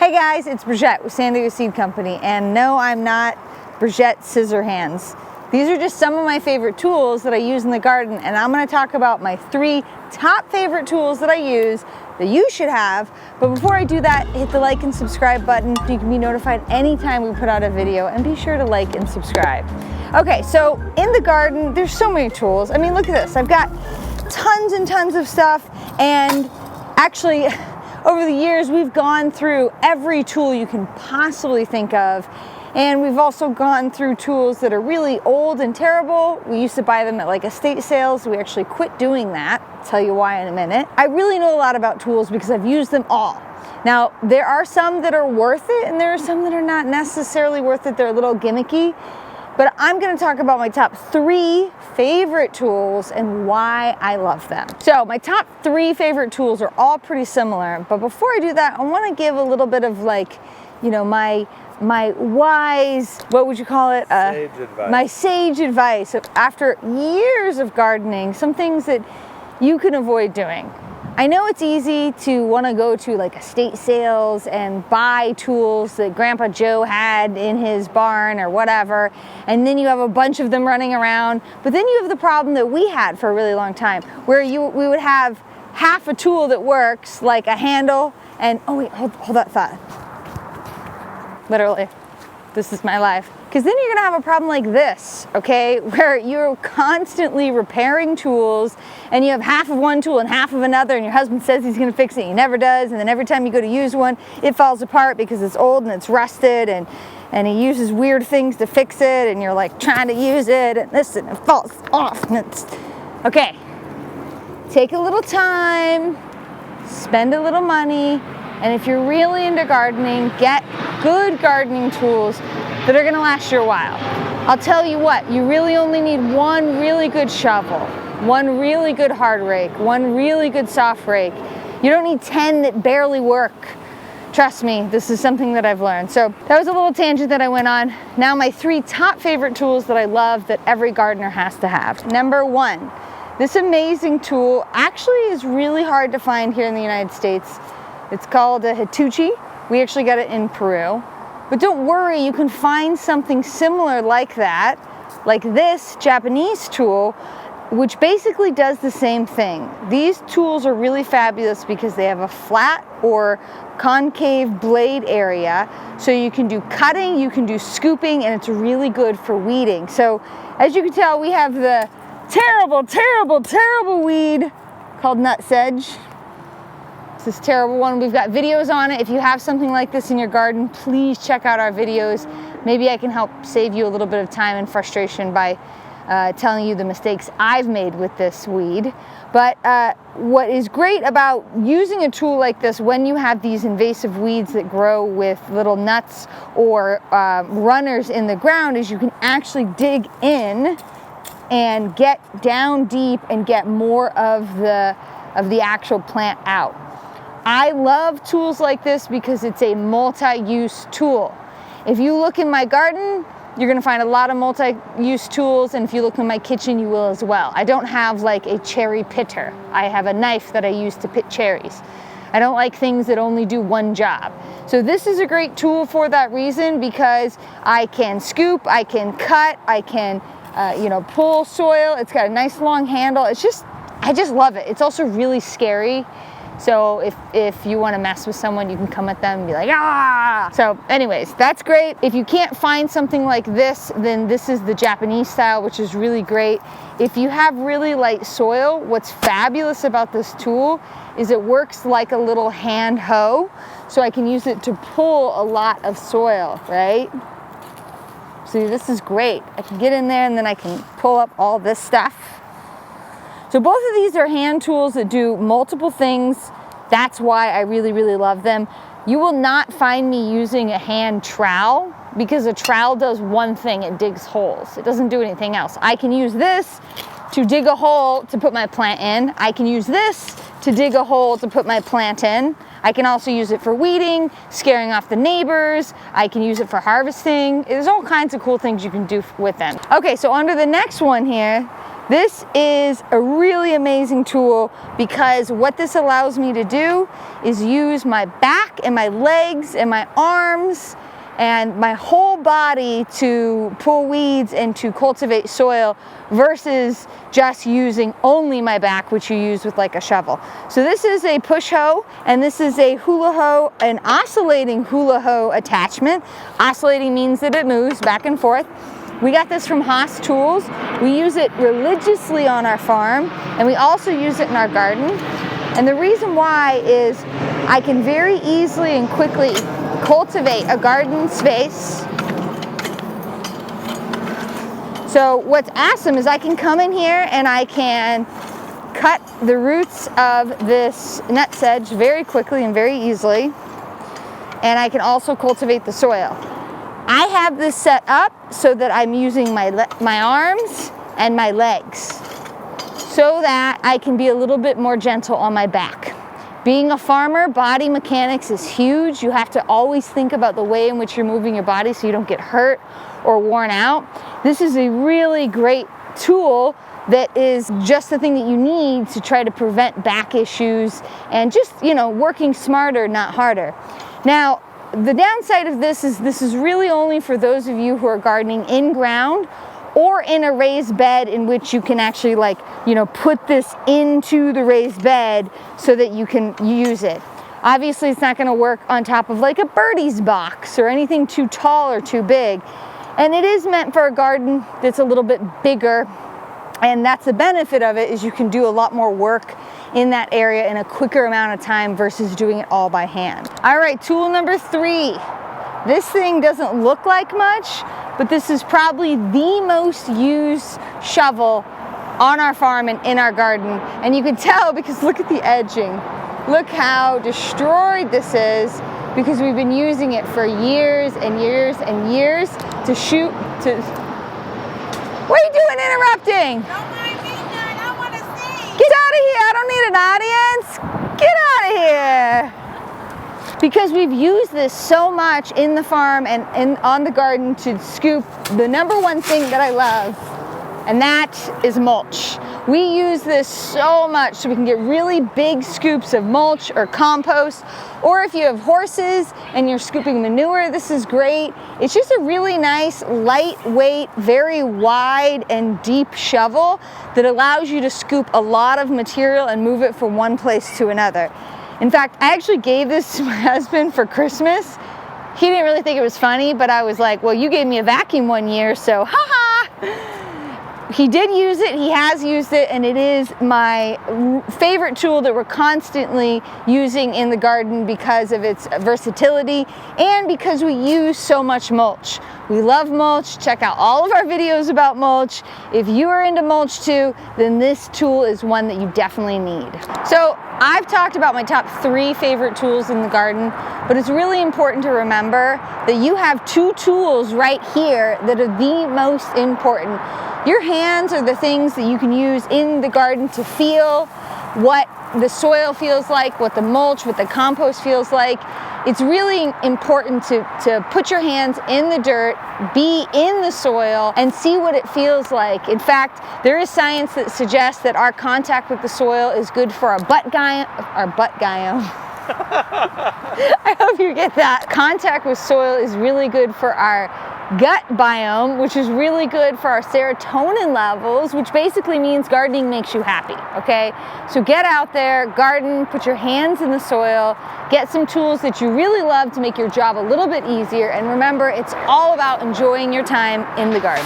Hey guys, it's Brigitte with San Diego Seed Company, and no, I'm not Brigitte Scissorhands. These are just some of my favorite tools that I use in the garden, and I'm going to talk about my 3 top favorite tools that I use that you should have. But before I do that, hit the like and subscribe button so you can be notified anytime we put out a video, and be sure to like and subscribe. Okay, so in the garden, there's so many tools. I mean, look at this. I've got tons and tons of stuff, and actually, over the years, we've gone through every tool you can possibly think of, and we've also gone through tools that are really old and terrible. We used to buy them at like estate sales. We actually quit doing that. I'll tell you why in a minute. I really know a lot about tools because I've used them all. Now, there are some that are worth it, and there are some that are not necessarily worth it. They're a little gimmicky. But I'm going to talk about my top 3 favorite tools and why I love them. So my top 3 favorite tools are all pretty similar. But before I do that, I want to give a little bit of like, you know, my wise, what would you call it? Sage advice. My sage advice. After years of gardening, some things that you can avoid doing. I know it's easy to want to go to like estate sales and buy tools that Grandpa Joe had in his barn or whatever, and then you have a bunch of them running around. But then you have the problem that we had for a really long time, where we would have half a tool that works, like a handle, and oh wait, hold that thought. Literally, this is my life. Because then you're gonna have a problem like this, okay? Where you're constantly repairing tools and you have half of one tool and half of another, and your husband says he's gonna fix it, he never does, and then every time you go to use one, it falls apart because it's old and it's rusted, and he uses weird things to fix it, and you're like trying to use it, and this, and it falls off, and it's, okay. Take a little time, spend a little money, and if you're really into gardening, get good gardening tools that are gonna last you a while. I'll tell you what, you really only need one really good shovel, one really good hard rake, one really good soft rake. You don't need 10 that barely work. Trust me, this is something that I've learned. So that was a little tangent that I went on. Now my 3 top favorite tools that I love that every gardener has to have. Number 1, this amazing tool actually is really hard to find here in the United States. It's called a Hituchi. We actually got it in Peru. But don't worry, you can find something similar like that, like this Japanese tool, which basically does the same thing. These tools are really fabulous because they have a flat or concave blade area, so you can do cutting, you can do scooping, and it's really good for weeding. So as you can tell, we have the terrible, terrible, terrible weed called nutsedge. This terrible one. We've got videos on it. If you have something like this in your garden, please check out our videos. Maybe I can help save you a little bit of time and frustration by telling you the mistakes I've made with this weed. But what is great about using a tool like this when you have these invasive weeds that grow with little nuts or runners in the ground is you can actually dig in and get down deep and get more of the actual plant out. I love tools like this because it's a multi-use tool. If you look in my garden, you're gonna find a lot of multi-use tools, and if you look in my kitchen, you will as well. I don't have like a cherry pitter. I have a knife that I use to pit cherries. I don't like things that only do one job. So this is a great tool for that reason, because I can scoop, I can cut, I can pull soil. It's got a nice long handle. I just love it. It's also really scary. So if you want to mess with someone, you can come at them and be like, ah! So anyways, that's great. If you can't find something like this, then this is the Japanese style, which is really great. If you have really light soil, what's fabulous about this tool is it works like a little hand hoe. So I can use it to pull a lot of soil, right? See, this is great. I can get in there and then I can pull up all this stuff. So both of these are hand tools that do multiple things. That's why I really, really love them. You will not find me using a hand trowel, because a trowel does one thing, it digs holes. It doesn't do anything else. I can use this to dig a hole to put my plant in. I can use this to dig a hole to put my plant in. I can also use it for weeding, scaring off the neighbors. I can use it for harvesting. There's all kinds of cool things you can do with them. Okay, so under the next one here, This is a really amazing tool because what this allows me to do is use my back and my legs and my arms and my whole body to pull weeds and to cultivate soil versus just using only my back, which you use with like a shovel. So this is a push hoe, and this is a hula hoe, an oscillating hula hoe attachment. Oscillating means that it moves back and forth. We got this from Haas Tools. We use it religiously on our farm, and we also use it in our garden. And the reason why is I can very easily and quickly cultivate a garden space. So what's awesome is I can come in here and I can cut the roots of this nutsedge very quickly and very easily. And I can also cultivate the soil. I have this set up so that I'm using my arms and my legs so that I can be a little bit more gentle on my back. Being a farmer, body mechanics is huge. You have to always think about the way in which you're moving your body so you don't get hurt or worn out. This is a really great tool that is just the thing that you need to try to prevent back issues and just, working smarter, not harder. Now, the downside of this is really only for those of you who are gardening in ground or in a raised bed in which you can actually put this into the raised bed so that you can use it. Obviously, it's not going to work on top of like a birdie's box or anything too tall or too big. And it is meant for a garden that's a little bit bigger. And that's the benefit of it, is you can do a lot more work in that area in a quicker amount of time versus doing it all by hand. All right, tool number 3. This thing doesn't look like much, but this is probably the most used shovel on our farm and in our garden. And you can tell because look at the edging. Look how destroyed this is because we've been using it for years and years and years to shoot to... What are you doing interrupting? Don't mind me, Dad. I want to see. Get out of here. I don't need an audience. Get out of here. Because we've used this so much in the farm and on the garden to scoop the number one thing that I love, and that is mulch. We use this so much so we can get really big scoops of mulch or compost, or if you have horses and you're scooping manure, this is great. It's just a really nice, lightweight, very wide and deep shovel that allows you to scoop a lot of material and move it from one place to another. In fact, I actually gave this to my husband for Christmas. He didn't really think it was funny, but I was like, well, you gave me a vacuum one year, so haha. He did use it, he has used it, and it is my favorite tool that we're constantly using in the garden because of its versatility and because we use so much mulch. We love mulch. Check out all of our videos about mulch. If you are into mulch too, then this tool is one that you definitely need. So I've talked about my top 3 favorite tools in the garden, but it's really important to remember that you have 2 tools right here that are the most important. Your hands are the things that you can use in the garden to feel what the soil feels like, what the mulch, what the compost feels like. It's really important to put your hands in the dirt, be in the soil, and see what it feels like. In fact, there is science that suggests that our contact with the soil is good for our butt biome. I hope you get that. Contact with soil is really good for our gut biome, which is really good for our serotonin levels, which basically means gardening makes you happy, okay? So get out there, garden, put your hands in the soil, get some tools that you really love to make your job a little bit easier, and remember, it's all about enjoying your time in the garden.